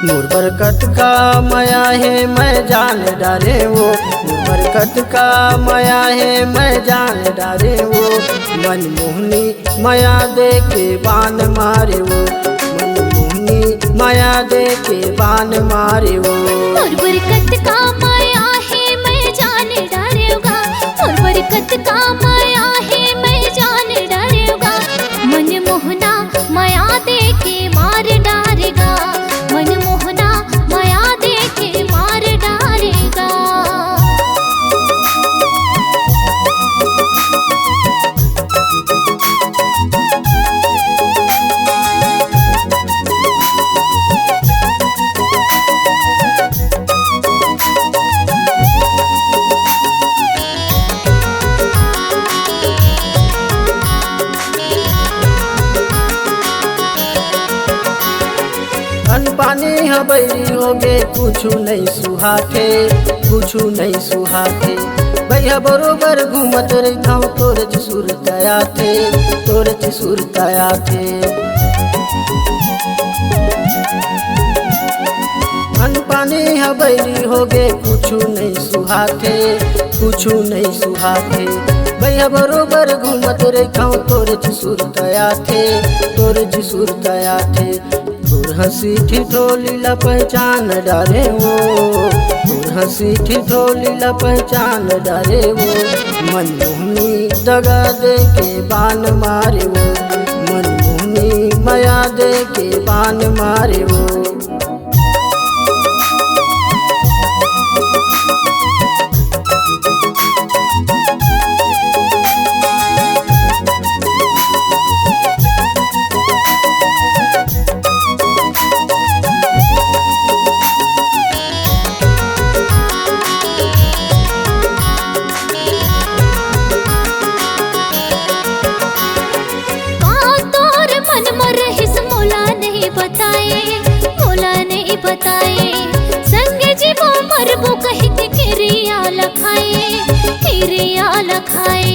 नूर बरकत का माया है मैं जान डारे वो, नूर बरकत का माया है मैं जान डारे वो। मनमोहनी माया दे के बान मारे वो, मनमोहनी माया दे के बान मारे वो। नूर बरकत का माया है मैं जान डारेगा, नूर बरकत का माया है मैं जान डारेगा। मनमोहना माया दे के मार डारेगा, मनमोहना माया दे के मार डालेगा। अन पानी हबैरी होगे कुछ नहीं सुहाते, कुछ नहीं सुहाते। भैया बरोबर घूमत रहता हूँ तोरे सुरताया थे, तोरे सुरताया थे। अन पानी हबैरी होगे कुछ नहीं सुहाते, कुछ नहीं सुहाते। भैया बरोबर घूमत रहता हूँ तोरे सुरताया थे, तोरे सुरताया थे। तोर हंसी ठिठोली ला पहचान डारे वो, तोर हंसी ठिठोली ला पहचान डारे वो। मनमोहनी दगा दे के बान मारे वो, मनमोहनी माया दे के बान मारे वो। बताए संग जीवो मरबो कहित किरिया लखाए, किरिया लखाए।